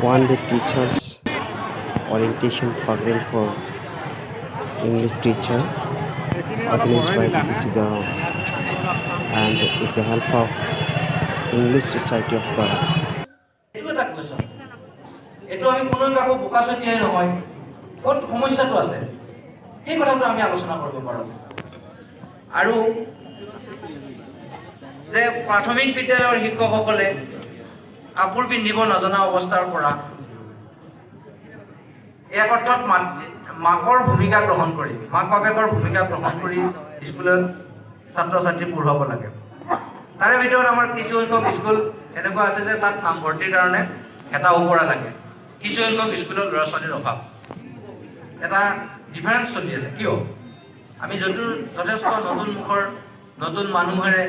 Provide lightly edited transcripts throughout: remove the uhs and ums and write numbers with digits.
One day teachers orientation program for English teacher organized by DTC Garam and with the help of English Society of Garam. এইটো এটা question, এইটো আমি কোনো কাকো বোকা চতিয়াই নহয়, ক'ত সমস্যাটো আছে সেই কথাটো আমি আলোচনা কৰিব পাৰোঁ। আৰু যে প্ৰাথমিক বিদ্যালয়ৰ শিক্ষকসকলে কাপোৰ পিন্ধিব নজনা অৱস্থাৰ পৰা এক অৰ্থত মাকৰ ভূমিকা গ্ৰহণ কৰি, মাক বাপেকৰ ভূমিকা গ্ৰহণ কৰি স্কুলত ছাত্ৰ ছাত্ৰী পঢ়ুৱাব লাগে। তাৰে ভিতৰত আমাৰ কিছু সংখ্যক স্কুল এনেকুৱা আছে যে তাত নামভৰ্তিৰ কাৰণে এটা ওপৰা লাগে, কিছু সংখ্যক স্কুলত ল'ৰা ছোৱালীৰ অভাৱ, এটা ডিফাৰেঞ্চ চলি আছে। কিয়? আমি যথেষ্ট নতুন মুখৰ নতুন মানুহেৰে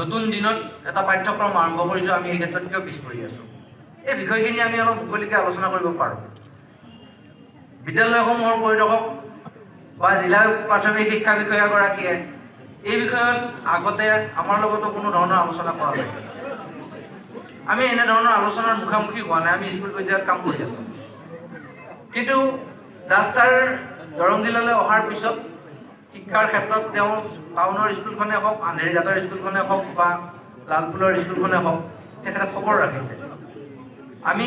নতুন দিনত এটা পাঠ্যক্ৰম আৰম্ভ কৰিছোঁ, আমি এই ক্ষেত্ৰত কিয় পিছ পৰি আছোঁ? এই বিষয়খিনি আমি অলপ মুকলিকৈ আলোচনা কৰিব পাৰোঁ। বিদ্যালয়সমূহৰ পৰিদৰ্শক বা জিলা প্ৰাথমিক শিক্ষা বিষয়াগৰাকীয়ে এই বিষয়ত আগতে আমাৰ লগতো কোনো ধৰণৰ আলোচনা কৰা নাই। আমি এনেধৰণৰ আলোচনাৰ মুখামুখি হোৱা নাই, আমি স্কুল পৰ্যায়ত কাম কৰি আছোঁ। কিন্তু দাস ছাৰ দৰং জিলালৈ অহাৰ পিছত শিক্ষাৰ ক্ষেত্ৰত তেওঁ টাউনৰ স্কুলখনে হওক, আন্ধেৰীঘাটৰ স্কুলখনে হওক বা লালপুলৰ স্কুলখনে হওক, তেখেতে খবৰ ৰাখিছে। আমি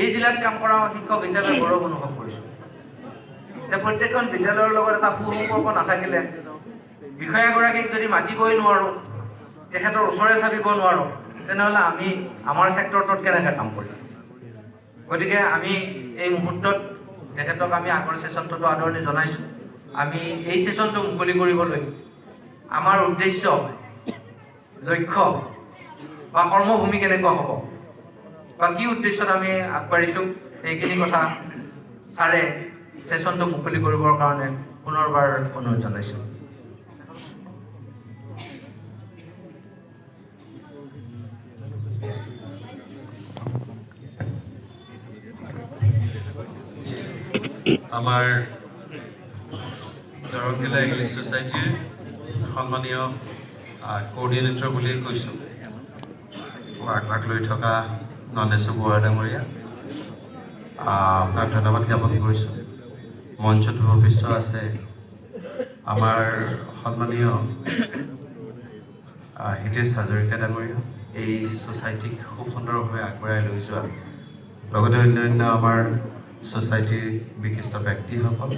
এই জিলাত কাম কৰা শিক্ষক হিচাপে গৌৰৱ অনুভৱ কৰিছোঁ যে প্ৰত্যেকখন বিদ্যালয়ৰ লগত এটা সুসম্পৰ্ক নাথাকিলে, বিষয়াগৰাকীক যদি মাতিবই নোৱাৰোঁ, তেখেতৰ ওচৰে চাপিব নোৱাৰোঁ, তেনেহ'লে আমি আমাৰ ছেক্টৰটোত কেনেকৈ কাম কৰিম? গতিকে আমি এই মুহূৰ্তত তেখেতক আমি আগৰ ছেশ্যনটোতো আদৰণি জনাইছোঁ। আমি এই ছেশ্যনটো মুকলি কৰিবলৈ আমাৰ উদ্দেশ্য, লক্ষ্য বা কৰ্মভূমি কেনেকুৱা হ'ব বা কি উদ্দেশ্যত আমি আগবাঢ়িছোঁ, সেইখিনি কথা ছাৰে ছেশ্যনটো মুকলি কৰিবৰ কাৰণে পুনৰবাৰ অনুৰোধ জনাইছোঁ। আমাৰ দৰং জিলা ইংলিছ ছ'চাইটিৰ সন্মানীয় কোঅৰ্ডিনেটৰ বুলিয়ে কৈছোঁ, আগভাগ লৈ থকা নন্দেশ্বৰ বৰুৱা ডাঙৰীয়া, আপোনাক ধন্যবাদ জ্ঞাপন কৰিছোঁ। মঞ্চত উপবিষ্ট আছে আমাৰ সন্মানীয় হিতেশ হাজৰিকা ডাঙৰীয়া, এই ছ'চাইটিক খুব সুন্দৰভাৱে আগবঢ়াই লৈ যোৱা, লগতে অন্যান্য আমাৰ ছ'চাইটিৰ বিশিষ্ট ব্যক্তিসকল,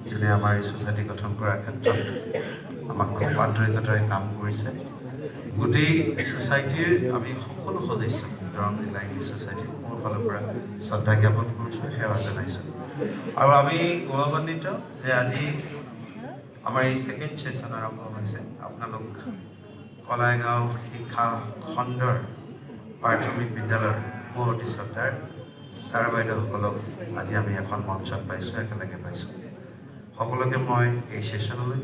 যোনে আমাৰ এই ছ'চাইটি গঠন কৰাৰ ক্ষেত্ৰত আমাক খুব আন্তৰিকতাৰে কাম কৰিছে। গোটেই ছ'চাইটিৰ আমি সকলো সদস্য দৰং জিলা ইংলিছ ছ'চাইটিৰ মোৰ ফালৰ পৰা শ্ৰদ্ধা জ্ঞাপন কৰিছোঁ, সেৱা জনাইছোঁ। আৰু আমি গৌৰৱান্বিত যে আজি আমাৰ এই ছেকেণ্ড ছেশ্যন আৰম্ভ হৈছে। আপোনালোক কলাইগাঁও শিক্ষা খণ্ডৰ প্ৰাথমিক বিদ্যালয়ৰ মোৰ অতি শ্ৰদ্ধাৰ ছাৰ বাইদেউসকলক আজি আমি এখন মঞ্চত পাইছোঁ, একেলগে পাইছোঁ। সকলোকে মই এই ছেশ্যনলৈ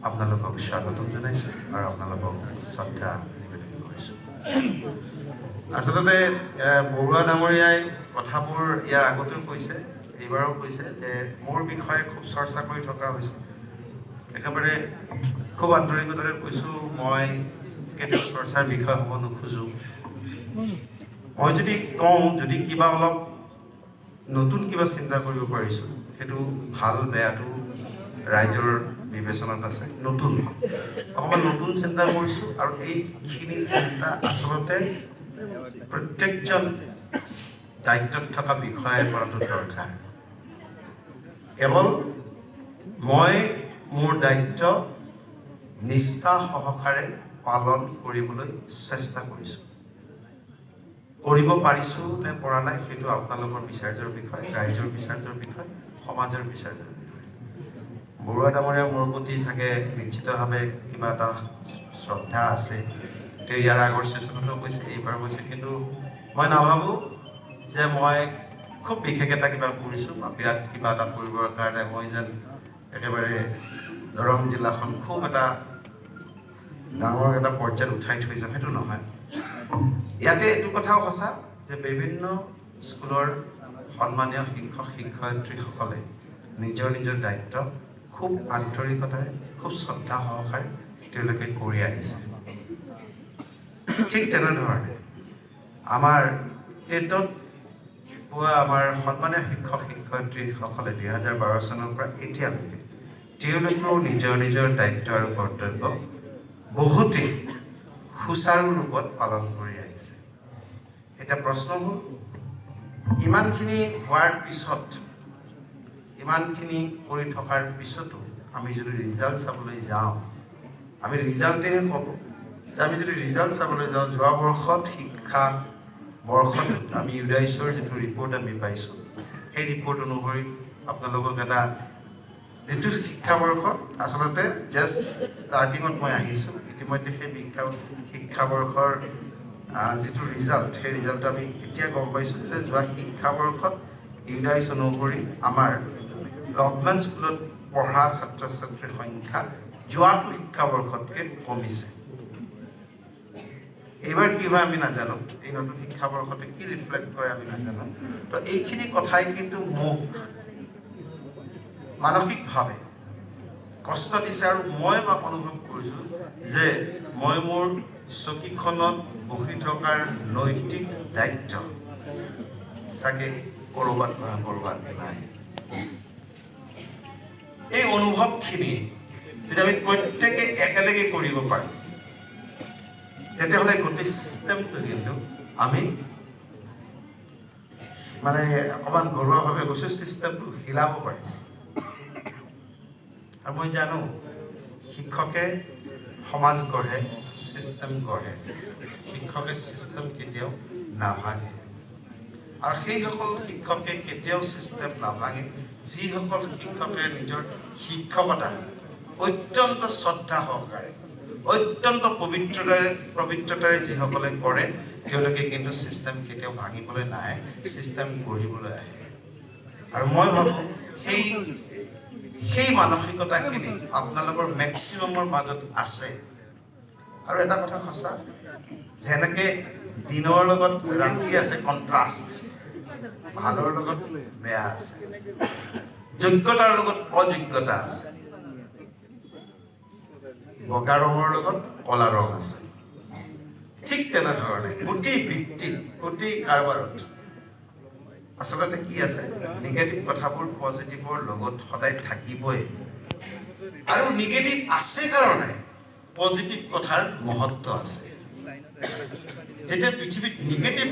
আপোনালোকক স্বাগতম জনাইছোঁ আৰু আপোনালোকক শ্ৰদ্ধা নিবেদন কৰিছোঁ। আচলতে বৰুৱা ডাঙৰীয়াই কথাবোৰ ইয়াৰ আগতেও কৈছে, এইবাৰো কৈছে যে মোৰ বিষয়ে খুব চৰ্চা কৰি থকা হৈছে। একেবাৰে খুব আন্তৰিকতাৰে কৈছোঁ, মই কেতিয়াও চৰ্চাৰ বিষয় হ'ব নোখোজোঁ। মই যদি কওঁ, যদি কিবা অলপ নতুন কিবা চিন্তা কৰিব পাৰিছোঁ, সেইটো ভাল বেয়াটো ৰাইজৰ বিবেচনাত আছে। অকণমান নতুন চিন্তা কৰিছোঁ আৰু এইখিনি চিন্তা আচলতে প্ৰত্যেকজন দায়িত্বত থকা বিষয়াই কৰাটো দৰকাৰ। কেৱল মই মোৰ দায়িত্ব নিষ্ঠা সহকাৰে পালন কৰিবলৈ চেষ্টা কৰিছোঁ। কৰিব পাৰিছোঁ নে পৰা নাই সেইটো আপোনালোকৰ বিচাৰ্যৰ বিষয়, ৰাইজৰ বিচাৰ্যৰ বিষয়, সমাজৰ বিচাৰ্যৰ বিষয়। বৰুৱা ডাঙৰীয়া মোৰ প্ৰতি চাগে নিশ্চিতভাৱে কিবা এটা শ্ৰদ্ধা আছে। তেওঁ ইয়াৰ আগৰ ছেশ্যনতো কৈছে, এইবাৰ কৈছে, কিন্তু মই নাভাবোঁ যে মই খুব বিশেষ এটা কিবা কৰিছোঁ বা বিৰাট কিবা এটা কৰিবৰ কাৰণে মই যেন একেবাৰে দৰং জিলাখন খুব এটা ডাঙৰ এটা পৰ্যায়ত উঠাই থৈ যাম, সেইটো নহয়। ইয়াতে এইটো কথাও সঁচা যে বিভিন্ন স্কুলৰ সন্মানীয় শিক্ষক শিক্ষয়িত্ৰীসকলে নিজৰ নিজৰ দায়িত্ব খুব আন্তৰিকতাৰে, খুব শ্ৰদ্ধা সহকাৰে তেওঁলোকে কৰি আহিছে। ঠিক তেনেধৰণে আমাৰ টেটত পোৱা আমাৰ সন্মানীয় শিক্ষক শিক্ষয়িত্ৰীসকলে 2012 চনৰ পৰা এতিয়ালৈকে তেওঁলোকেও নিজৰ নিজৰ দায়িত্ব আৰু কৰ্তব্য বহুতেই সুচাৰু ৰূপত পালন কৰি আহিছে। এটা প্ৰশ্ন হ'ল, ইমানখিনি হোৱাৰ পিছত, ইমানখিনি কৰি থকাৰ পিছতো আমি যদি ৰিজাল্ট চাবলৈ যাওঁ, আমি ৰিজাল্টেহে ক'ব যে আমি যদি ৰিজাল্ট চাবলৈ যাওঁ, যোৱা বৰ্ষত শিক্ষা বৰ্ষটোত আমি UDAISৰ যিটো ৰিপৰ্ট আমি পাইছোঁ, সেই ৰিপৰ্ট অনুসৰি আপোনালোকক এটা যিটো শিক্ষাবৰ্ষত আচলতে জাষ্ট ষ্টাৰ্টিঙত মই আহিছোঁ, ইতিমধ্যে সেই শিক্ষাবৰ্ষৰ যিটো ৰিজাল্ট, সেই ৰিজাল্টটো আমি এতিয়া গম পাইছোঁ যে যোৱা শিক্ষাবৰ্ষত UDAIS অনুসৰি আমাৰ গভৰ্ণমেণ্ট স্কুলত পঢ়া ছাত্ৰ ছাত্ৰীৰ সংখ্যা যোৱাটো শিক্ষাবৰ্ষতকৈ কমিছে। এইবাৰ কি হয় আমি নাজানো, এই নতুন শিক্ষাবৰ্ষতে কি ৰিফ্লেক্ট কৰে আমি নাজানো। তো এইখিনি কথাই কিন্তু মোক মানসিকভাৱে কষ্ট দিছে, আৰু মই অনুভৱ কৰিছোঁ যে মই মোৰ চকীখনত বহি থকাৰ নৈতিক দায়িত্ব চাগে ক'ৰবাত নহয় ক'ৰবাত নাই। এই অনুভৱখিনি যদি আমি প্ৰত্যেকে একেলগে কৰিব পাৰোঁ, তেতিয়াহ'লে গোটেই চিষ্টেমটো কিন্তু আমি মানে অকণমান ঘৰুৱাভাৱে কৈছোঁ, চিষ্টেমটো হিলাব পাৰিম। আৰু মই জানো শিক্ষকে সমাজ গঢ়ে, চিষ্টেম গঢ়ে, শিক্ষকে চিষ্টেম কেতিয়াও নাভাঙে। আৰু সেইসকল শিক্ষকে কেতিয়াও চিষ্টেম নাভাঙে যিসকল শিক্ষকে নিজৰ শিক্ষকতা অত্যন্ত শ্ৰদ্ধা সহকাৰে, অত্যন্ত পবিত্ৰতাৰে যিসকলে কৰে, তেওঁলোকে কিন্তু চিষ্টেম কেতিয়াও ভাঙিবলৈ নাহে, চিষ্টেম গঢ়িবলৈ আহে। আৰু মই ভাবোঁ সেই মানসিকতাখিনি আপোনালোকৰ মেক্সিমামৰ মাজত আছে। আৰু এটা কথা সঁচা, যেনেকৈ দিনৰ লগত ৰাতি আছে কণ্ট্ৰাষ্ট, ভালৰ লগত বেয়া আছে, যোগ্যতাৰ লগত অযোগ্যতা আছে, বগা ৰঙৰ লগত কলা ৰং আছে। ঠিক তেনেধৰণে গোটেই বৃত্তিত, গোটেই কাৰবাৰত আচলতে কি আছে, নিগেটিভ কথাবোৰ পজিটিভৰ লগত সদায় থাকিবই। আৰু নিগেটিভ আছে কাৰণে পজিটিভ কথাৰ মহত্ব আছে। যেতিয়া পৃথিৱীত নিগেটিভ